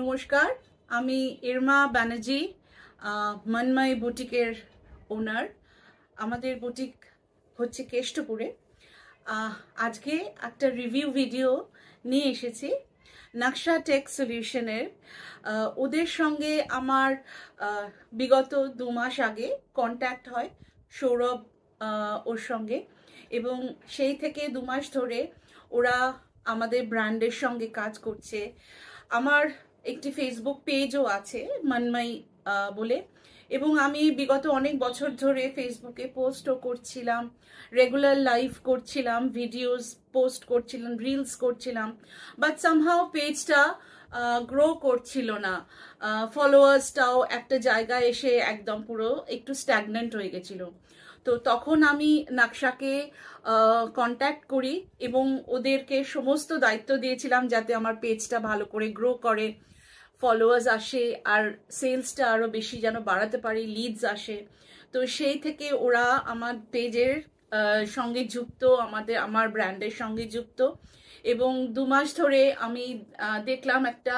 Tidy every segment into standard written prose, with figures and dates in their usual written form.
নমস্কার, আমি ইরমা ব্যানার্জি, মনময় বুটিকের ওনার। আমাদের বুটিক হচ্ছে কেষ্টপুরে। আজকে একটা রিভিউ ভিডিও নিয়ে এসেছি নকশা টেক সলিউশনের। ওদের সঙ্গে আমার বিগত 2 মাস আগে কন্ট্যাক্ট হয় সৌরভ ওর সঙ্গে, এবং সেই থেকে 2 মাস ধরে ওরা আমাদের ব্র্যান্ডের সঙ্গে কাজ করছে। আমার একটি ফেসবুক পেজও আছে মনময় বলে, এবং আমি বিগত অনেক বছর ধরে ফেসবুকে পোস্টও করছিলাম, রেগুলার লাইভ করছিলাম, ভিডিওস পোস্ট করছিলাম, রিলস করছিলাম, বাট সামহাও পেজটা গ্রো করছিল না। ফলোয়ার্সটাও একটা জায়গায় এসে একদম পুরো একটু স্ট্যাগনেন্ট হয়ে গেছিল। তো তখন আমি নকশাকে কন্ট্যাক্ট করি এবং ওদেরকে সমস্ত দায়িত্ব দিয়েছিলাম যাতে আমার পেজটা ভালো করে গ্রো করে, ফলোয়ার্স আসে, আর সেলসটা আরও বেশি যেন বাড়াতে পারি, লিডস আসে। তো সেই থেকে ওরা আমার পেজের সঙ্গে যুক্ত, আমার ব্র্যান্ডের সঙ্গে যুক্ত, এবং 2 মাস ধরে আমি দেখলাম একটা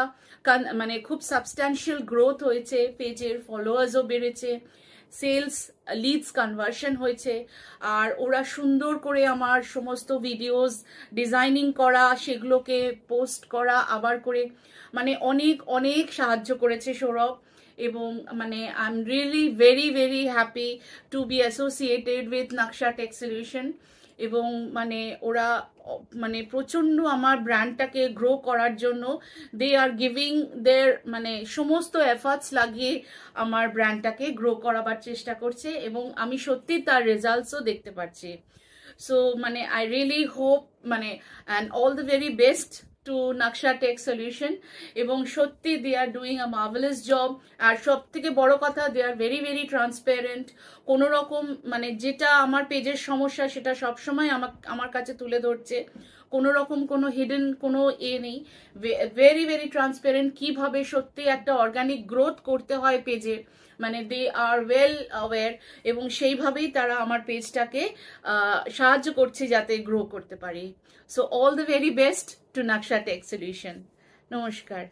মানে খুব সাবস্ট্যান্সিয়াল গ্রোথ হয়েছে, পেজের ফলোয়ার্সও বেড়েছে, সেলস লিডস কনভার্সন হয়েছে। আর ওরা সুন্দর করে আমার সমস্ত ভিডিওস ডিজাইনিং করা, সেগুলোকে পোস্ট করা আবার করে, মানে অনেক অনেক সাহায্য করেছে সৌরভ। এবং মানে I am really very very happy to be associated with Naksha tech solution. এবং মানে ওরা মানে প্রচণ্ড আমার ব্র্যান্ডটাকে গ্রো করার জন্য দে আর গিভিং দের মানে সমস্ত এফার্টস লাগিয়ে আমার ব্র্যান্ডটাকে গ্রো করাবার চেষ্টা করছে, এবং আমি সত্যি তার রেজাল্টসও দেখতে পাচ্ছি। সো মানে আই রিয়েলি হোপ মানে and all the very best to Naksha tech solution. এবং সত্যি they are doing a marvellous job. আর সব থেকে বড় কথা, they are very very transparent. কোনো রকম মানে যেটা আমার পেজের সমস্যা সেটা সবসময় আমার কাছে তুলে ধরছে, কোনো রকম কোনো হিডেন কোনো নেই। ভেরি ভেরি ট্রান্সপারেন্ট, কিভাবে সত্যি একটা অর্গানিক গ্রোথ করতে হয় পেজের, মানে দে আর ওয়েল অ্যাওয়্যার, এবং সেইভাবেই তারা আমার পেজটাকে সাহায্য করছে যাতে গ্রো করতে পারি। So all the very best to Naksha tech solution. নমস্কার।